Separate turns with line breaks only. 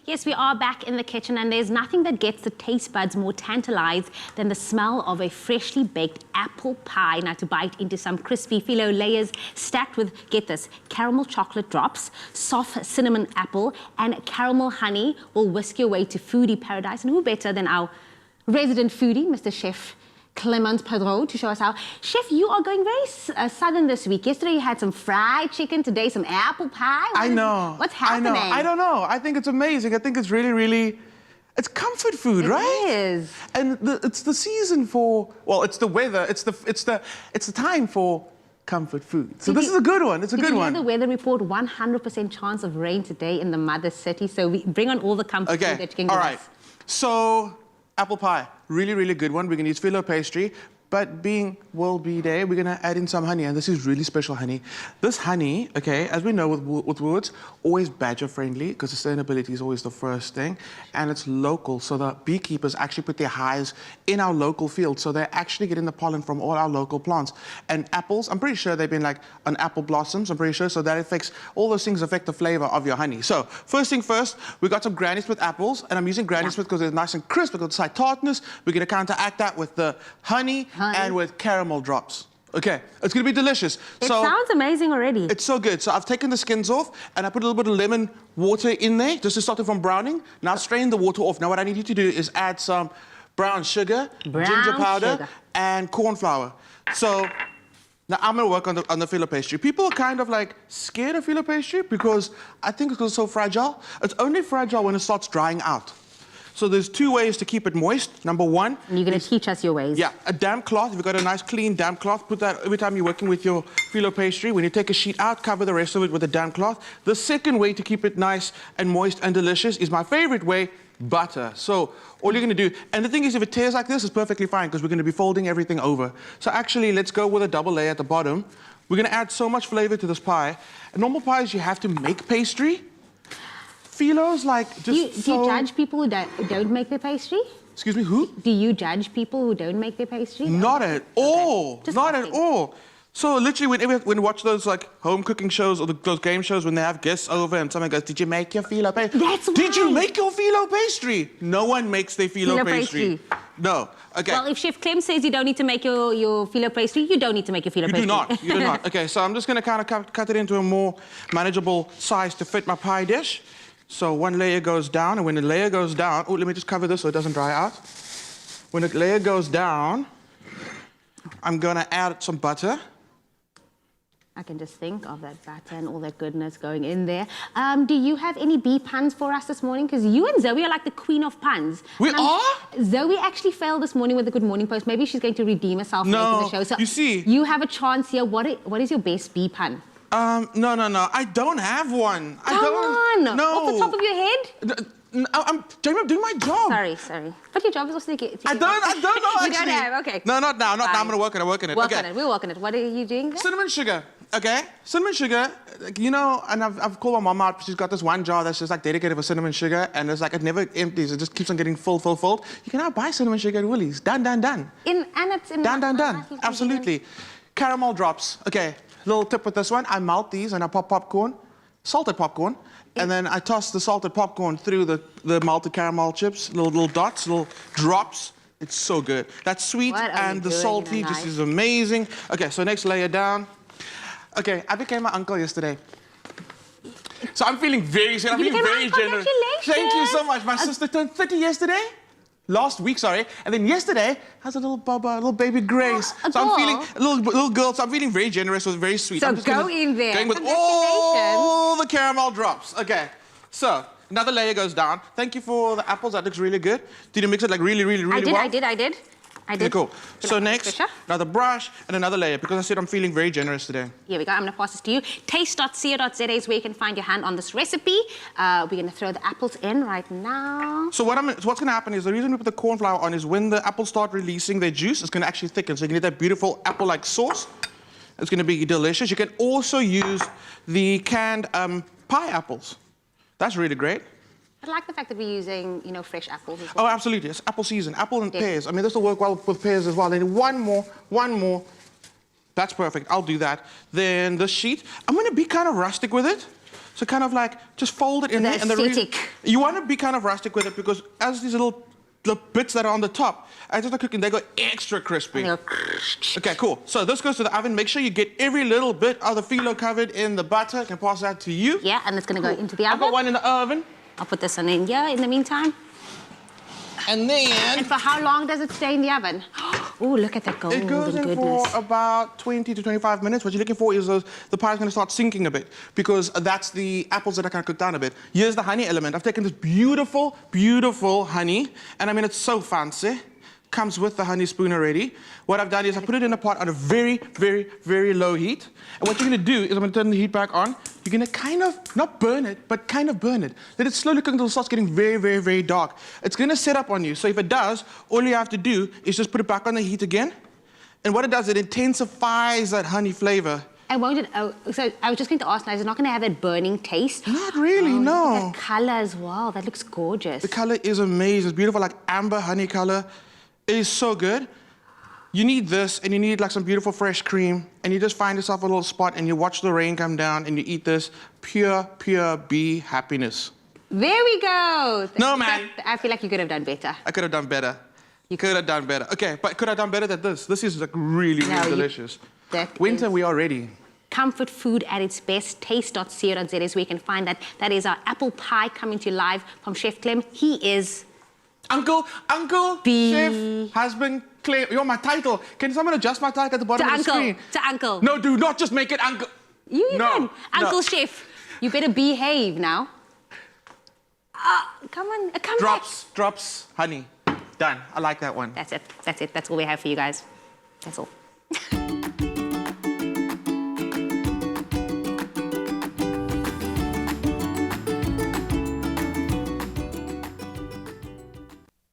Yes, we are back in the kitchen, and there's nothing that gets the taste buds more tantalized than the smell of a freshly baked apple pie. Now, to bite into some crispy phyllo layers stacked with, get this, caramel chocolate drops, soft cinnamon apple, and caramel honey will whisk your way to foodie paradise. And who better than our resident foodie, Mr. Chef Clement Pedro, to show us how. Chef, you are going very southern this week. Yesterday you had some fried chicken, today some apple pie.
I know.
What's happening?
I don't know. I think it's amazing. I think it's really, it's comfort food, right?
It is.
And it's the season for, well, it's the weather. It's the time for comfort food. So this is a good one. It's a good one.
Did you hear the weather report? 100% chance of rain today in the mother city. So we bring on all the comfort food that you can give us.
All right. So apple pie, really good one. We're gonna use phyllo pastry, but being World Bee Day, we're gonna add in some honey, and this is really special honey. This honey, okay, as we know with woods, always badger friendly, because sustainability is always the first thing, and it's local, so the beekeepers actually put their hives in our local field, so they're actually getting the pollen from all our local plants. And apples, I'm pretty sure they've been like on apple blossoms, I'm pretty sure, so that affects, all those things affect the flavor of your honey. So, first thing first, we got some Granny Smith apples, and I'm using Granny Smith because they're nice and crisp, because it's slight tartness. We're gonna counteract that with the honey and with caramel drops. Okay, it's gonna be delicious.
It sounds amazing already.
It's so good. So I've taken the skins off and I put a little bit of lemon water in there just to stop it from browning. Now strain the water off. Now what I need you to do is add some brown sugar, ginger powder, and corn flour. So now I'm gonna work on the phyllo pastry. People are kind of like scared of phyllo pastry because I think it's so fragile. It's only fragile when it starts drying out. So there's two ways to keep it moist. Number one.
And you're going to teach us your ways.
Yeah, a damp cloth. If you've got a nice clean damp cloth, put that every time you're working with your phyllo pastry. When you take a sheet out, cover the rest of it with a damp cloth. The second way to keep it nice and moist and delicious is my favorite way, butter. So all you're going to do, and the thing is, if it tears like this, it's perfectly fine because we're going to be folding everything over. So actually, let's go with a double layer at the bottom. We're going to add so much flavor to this pie. In normal pies, you have to make pastry. Phyllo's like just
do you judge people who don't make their pastry?
Excuse me, who?
Do you judge people who don't make their pastry?
Not at all.
Okay.
Not at all. So literally, when you watch those like home cooking shows or those game shows when they have guests over and someone goes, "Did you make your phyllo pastry?"
That's why.
Did you make your phyllo pastry? No one makes their phyllo pastry. No. Okay.
Well, if Chef Clem says you don't need to make your phyllo pastry, you don't need to make your phyllo pastry.
You do not. You do not. Okay. So I'm just going to kind of cut it into a more manageable size to fit my pie dish. So one layer goes down, and when the layer goes down, oh, let me just cover this so it doesn't dry out. When the layer goes down, I'm gonna add some butter.
I can just think of that butter and all that goodness going in there. Do you have any bee puns for us this morning? Because you and Zoe are like the queen of puns.
We are?
Zoe actually failed this morning with the Good Morning Post. Maybe she's going to redeem herself later in the show. So
you see.
You have a chance here. What is your best bee pun?
No. I don't have one.
Come on.
No.
Off the top of your head?
I'm doing my job.
Sorry. But your job is also to get...
I don't know, actually.
You don't have, okay.
No, not now. I'm going to work on it.
Work on it. We'll work on it. What are you doing there?
Cinnamon sugar. Okay? Cinnamon sugar, you know, and I've called my mom out. She's got this one jar that's just like dedicated for cinnamon sugar, and it's like it never empties. It just keeps on getting full. You can now buy cinnamon sugar at Woolies. Done.
And it's in...
Done. Absolutely. Caramel drops. Okay. Little tip with this one, I melt these and I pop popcorn, salted popcorn, and then I toss the salted popcorn through the melted caramel chips, little dots, little drops. It's so good. That sweet and the salty just is amazing. Okay, so next layer down. Okay, I became my uncle yesterday. So I'm feeling very generous. I'm feeling very generous. Thank you so much. My sister turned 30 yesterday. Last week, sorry, and then yesterday has a little Bubba, a little baby Grace. So I'm feeling a little girl. So I'm feeling very generous. It was very sweet.
So
I'm just
go in there.
Going with all the caramel drops. Okay, so another layer goes down. Thank you for the apples. That looks really good. Did you mix it like really well?
I did.
Okay, cool. So next, another brush and another layer because I said I'm feeling very generous today.
Here we go. I'm going to pass this to you. Taste.co.za is where you can find your hand on this recipe. We're going to throw the apples in right now.
So what's going to happen is the reason we put the corn flour on is when the apples start releasing their juice, it's going to actually thicken. So you can get that beautiful apple-like sauce. It's going to be delicious. You can also use the canned pie apples. That's really great.
I like the fact that we're using, fresh apples as well.
Oh, absolutely. It's apple season. Apple and pears. I mean, this will work well with pears as well. And one more. That's perfect. I'll do that. Then the sheet. I'm going to be kind of rustic with it. So kind of like, just fold it in there.
Aesthetic.
You want to be kind of rustic with it because as these little bits that are on the top, as they're cooking, they go extra crispy. Okay, cool. So this goes to the oven. Make sure you get every little bit of the phyllo covered in the butter. I can pass that to you.
Yeah, and it's going to go into the
I've
oven.
got one in the oven.
I'll put this one in here in the meantime.
And then...
And for how long does it stay in the oven? Oh, look at that golden
It goes in
goodness.
for about 20 to 25 minutes. What you're looking for is the pie's going to start sinking a bit because that's the apples that are kind of cooked down a bit. Here's the honey element. I've taken this beautiful, beautiful honey, and I mean, it's so fancy. Comes with the honey spoon already. What I've done is I put it in a pot on a very, very, very low heat. And what you're going to do is I'm going to turn the heat back on. You're going to kind of, not burn it, but kind of burn it. Let it slowly cook until it starts getting very, very, very dark. It's going to set up on you. So if it does, all you have to do is just put it back on the heat again. And what it does, it intensifies that honey flavor.
And won't it, so I was just going to ask now, is it not going to have that burning taste?
Not really, no.
Look at that colour as well. That looks gorgeous.
The color is amazing. It's beautiful, like amber honey color. It is so good. You need this, and you need like some beautiful fresh cream, and you just find yourself a little spot, and you watch the rain come down, and you eat this. Pure, pure bee happiness.
There we go.
No, man.
I feel like you could have done better.
I could have done better. You could have done better. Okay, but could I have done better than this? This is like really, really delicious. Winter, we are ready.
Comfort food at its best. Taste.co.za is where you can find that. That is our apple pie coming to you live from Chef Clem. He is...
Uncle,
B.
Chef, husband, Clay. You're my title. Can someone adjust my title at the bottom of the screen?
To Uncle.
No, do not just make it Uncle.
You can. Uncle Chef. You better behave now. Come on, come
Drops, honey. Done. I like that one.
That's it. That's all we have for you guys. That's all.